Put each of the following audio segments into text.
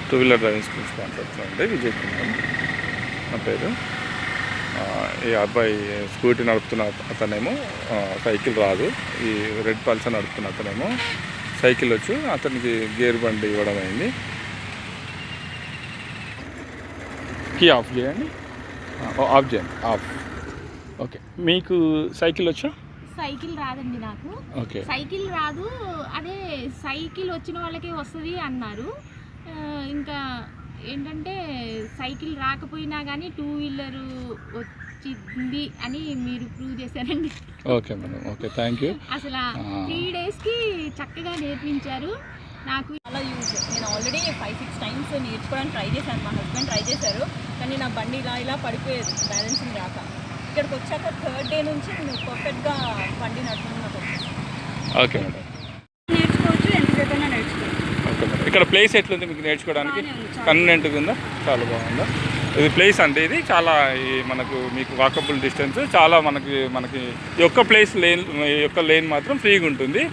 Two wheeler driving school మాట్లాడుతున్నాండి. విజయ్ కుమార్ నా పేరు. ఈ అబ్బాయి స్కూటీ నడుపుతున్న అతనేమో సైకిల్ రాదు. ఈ రెడ్ పల్సర్ నడుపుతున్న అతనేమో సైకిల్ వచ్చు. అతనికి గేర్ బండి ఇవ్వడం అయింది. కీ ఆఫ్ చేయండి, ఆఫ్ చేయండి, ఆఫ్. ఓకే, మీకు సైకిల్ వచ్చా? సైకిల్ రాదండి నాకు. ఓకే, సైకిల్ రాదు. అదే సైకిల్ వచ్చిన వాళ్ళకే వస్తుంది అన్నారు. ఇంకా ఏంటంటే సైకిల్ రాకపోయినా కానీ టూ వీలర్ వచ్చింది అని మీరు ప్రూవ్ చేశారండి. Okay madam, okay, thank you. అసలు 3 డేస్కి చక్కగా నేర్పించారు. నాకు చాలా యూజ్. నేను ఆల్రెడీ 5-6 టైమ్స్ నేర్చుకోవడానికి ట్రై చేశాను. మా హస్బెండ్ ట్రై చేశారు, కానీ నా బండి ఇలా పడిపోయేది బ్యాలెన్సింగ్ రాక. ఇక్కడికి వచ్చాక 3rd డే నుంచి నేను పర్ఫెక్ట్గా బండి నడుపుతున్నాను. ఓకే మేడం, నేర్చుకోవచ్చు, ఎంతసేపైనా నేర్చుకోవచ్చు. Okay madam. ఇక్కడ ప్లేస్ ఎట్లుంది మీకు నేర్చుకోవడానికి? కన్వీనియంట్గా ఉందా? చాలా బాగుందా? ఇది ప్లేస్ అంటే ఇది చాలా మనకు మీకు వాకబుల్ డిస్టెన్స్ చాలా మనకి ఈ యొక్క ప్లేస్ లేన్, ఈ యొక్క లేన్ మాత్రం ఫ్రీగా ఉంటుంది.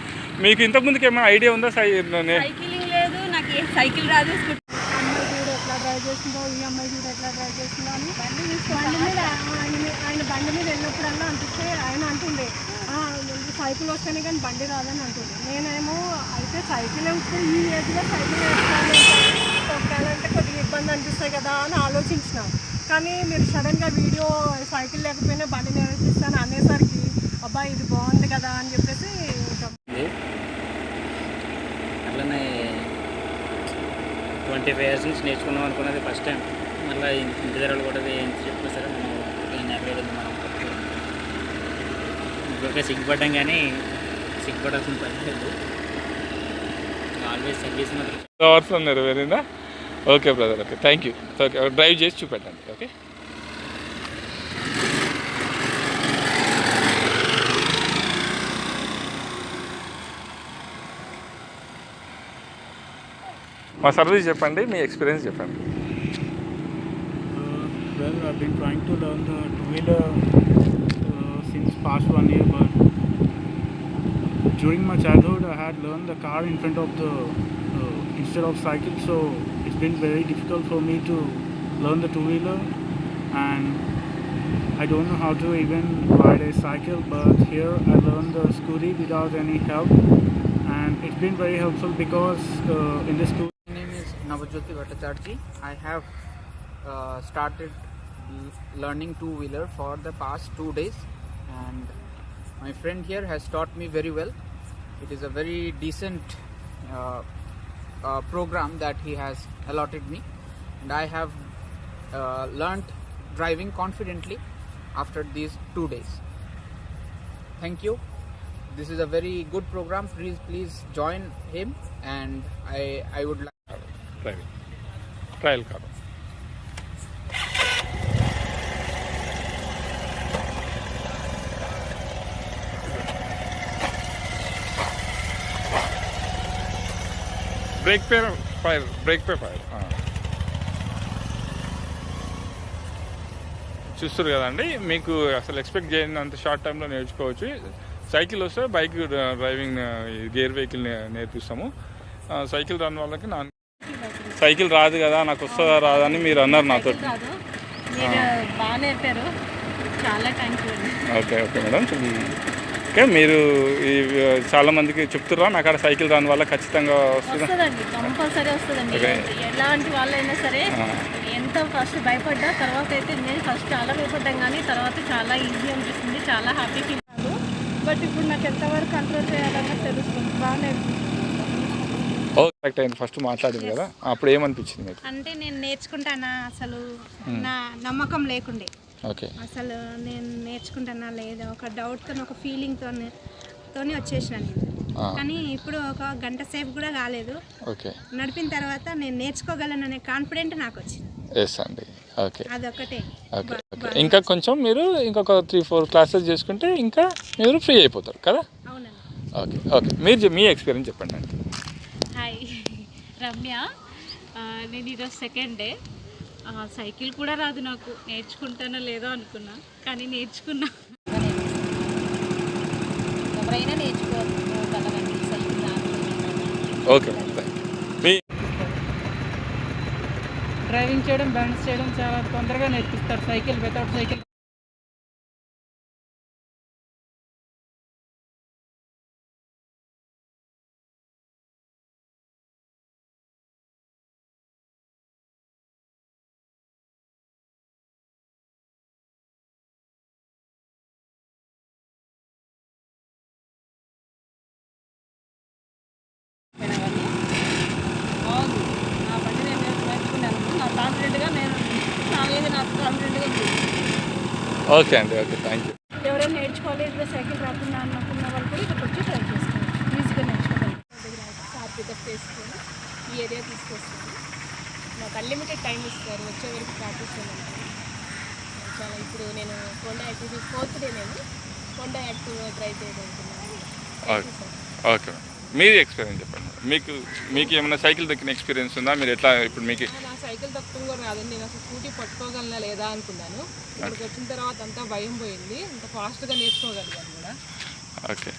మీకు ఇంతకుముందుకు ఏమైనా ఐడియా ఉందా? సైకిలింగ్ లేదు, నాకు ఏ సైకిల్ రాదు. అమ్మాయి చూడు ఎట్లా డ్రైవ్ చేస్తుందో, ఈ అమ్మాయి చూడు ఎట్లా డ్రైవ్ చేస్తుందో అని బండి మీద ఆయన బండి మీద వెళ్ళినప్పుడల్లా అనిపిస్తే ఆయన అంటుండే సైకిల్ వస్తేనే కానీ బండి రాదని అంటుండే. నేనేమో అయితే సైకిల్ వస్తే ఈ ఏజ్లో సైకిల్ తొక్కాలంటే కొద్దిగా ఇబ్బంది అనిపిస్తాయి కదా అని ఆలోచించిన. కానీ మీరు సడన్గా వీడియో సైకిల్ లేకపోయినా బండి నేర్పిస్తాను అనేసరికి అబ్బాయి ఇది బాగుంది కదా అని చెప్పేసి అట్లనే 25 years నుంచి నేర్చుకున్నాం అనుకున్నది ఫస్ట్ టైం. మళ్ళీ ఇంటి దగ్గర కూడా ఏం చెప్పినా సరే మనం నెరవేరేది మనం ఇంకొక సిగ్గుపడ్డాం, కానీ సిగ్గుపడాల్సిన పని లేదు. ఆల్వేస్ సర్వీస్ మాత్రం అవసరం నెరవేరిందా? Okay brother, okay, thank you. Okay, drive చేసి చూపెట్టండి. ఓకే, మా సర్వీస్ చెప్పండి, మీ ఎక్స్పీరియన్స్ చెప్పండి. Well, I've been trying to learn the two-wheeler since past 1 year, but during my childhood I had learned the car in front of the instead of cycle, so it's been very difficult for me to learn the two-wheeler, and I don't know how to even ride a cycle, but here I learned the scooty without any help, and it's been very helpful because in the school. My name is Navajyoti Bhattacharjee. I have started learning two-wheeler for the past 2 days, and my friend here has taught me very well. It is a very decent program that he has allotted me, and I have learnt driving confidently after these 2 days. Thank you. This is a very good program. Please join him, and I would like driving trial కాదు. బ్రేక్ పే ఫైర్, బ్రేక్ పే ఫైర్. చూస్తారు కదండి, మీకు అసలు ఎక్స్పెక్ట్ చేయనంత షార్ట్ టైంలో నేర్చుకోవచ్చు. సైకిల్ వస్తే బైక్ డ్రైవింగ్ గేర్ వెహికల్ నేర్పిస్తాము. సైకిల్ రాని వాళ్ళకి సైకిల్ రాదు కదా, నాకు వస్తుందా రాదా అని మీరు అన్నారు నాతో. బాగా నేర్పారు, చాలా thanks. Okay, okay madam. Okay, మీరు ఈ చాలా మందికి చెప్తుర్రా నాకు అక్కడ సైకిల్ రాని వల్ల ఖచ్చితంగా వస్తుందండి, కంపల్సరీ వస్తుందండి. ఎలాంటి వాళ్ళైనా సరే ఎంత ఫస్ట్ భయపడ్డా, తర్వాత అయితే నేను ఫస్ట్ చాలా భయపడ్డాం, కానీ తర్వాత చాలా ఈజీ అనిపిస్తుంది, చాలా హ్యాపీ ఫీల్ కాదు. బట్ ఇప్పుడు నాకు ఎంతవరకు కంట్రోల్ చేయాలన్నా తెలుస్తుంది. బాగా నేర్పిస్తుంది. కరెక్ట్ అయింది. ఫస్ట్ మాట్లాడింది కదా, అప్పుడు ఏమనిపించింది మీకు? అంటే నేను నేర్చుకుంటానా అసలు నా నమ్మకం లేకుండే. ఓకే, అసలు నేను నేర్చుకుంటానా లేదా ఒక డౌట్తో ఒక ఫీలింగ్తోనే వచ్చేసిన నేను. కానీ ఇప్పుడు ఒక గంట సేపు కూడా కాలేదు, ఓకే, నడిపిన తర్వాత నేను నేర్చుకోగలను అనే కాన్ఫిడెంట్ నాకు వచ్చింది. ఎస్ అండి. ఓకే, అదొకటే. Okay, okay. ఇంకా కొంచెం మీరు ఇంకొక 3-4 క్లాసెస్ చేసుకుంటే ఇంకా మీరు ఫ్రీ అయిపోతారు కదా. అవునండి. ఓకే, ఓకే, మీరు మీ ఎక్స్పీరియన్స్ చెప్పండి అండి. హాయ్, రమ్య. నేను ఈరోజు 2nd డే. సైకిల్ కూడా రాదు నాకు, నేర్చుకుంటానో లేదో అనుకున్నా, కానీ నేర్చుకున్నా. ఎవరైనా నేర్చుకోగలరండి సైకిల్ రాదు. ఓకే, మీ డ్రైవింగ్ చేయడం, బ్యాలెన్స్ చేయడం చాలా తొందరగా నేర్పిస్తారు సైకిల్. వితౌట్ సైకిల్ బాగుంది. నా బండి నేను నేర్చుకున్నాను. నాకు కాన్ఫిడెంట్గా నేను నా మీద నాకు కాన్ఫిడెంట్గా ఉంది. ఓకే అండి, ఓకే, థ్యాంక్ యూ. ఎవరైనా నేర్చుకోవాలి ఇట్లా సైకిల్ రాకుండా అనుకున్న వాళ్ళు కూడా ఇక్కడికి వచ్చి ట్రై చేసుకోవచ్చు, ఈజీగా నేర్చుకోవాలి. సార్ పికప్ చేసుకొని ఈ ఏరియా తీసుకొస్తుంది. నాకు అన్లిమిటెడ్ టైం ఇస్తారు, వచ్చే వరకు ప్రాక్టీస్ చేయమంటారు. చాలా ఇప్పుడు నేను హోండా యాక్టివ్ 4th డే నేను హోండా యాక్టివ్ ట్రై చేయగలుగుతున్నాను. ఓకే ఓకే మేడం, మీది ఎక్స్పీరియన్స్ చెప్పండి మేడం. మీకు ఏమైనా సైకిల్ దక్కిన ఎక్స్పీరియన్స్ ఉందా? మీరు ఎట్లా ఇప్పుడు మీకు నా సైకిల్ తక్కువ కూడా రాదండి. నేను అసలు స్కూటీ పట్టుకోగలనా లేదా అనుకున్నాను. ఇక్కడికి వచ్చిన తర్వాత అంతా భయం పోయింది. అంత ఫాస్ట్గా నేర్చుకోగలిగాను కూడా. ఓకే.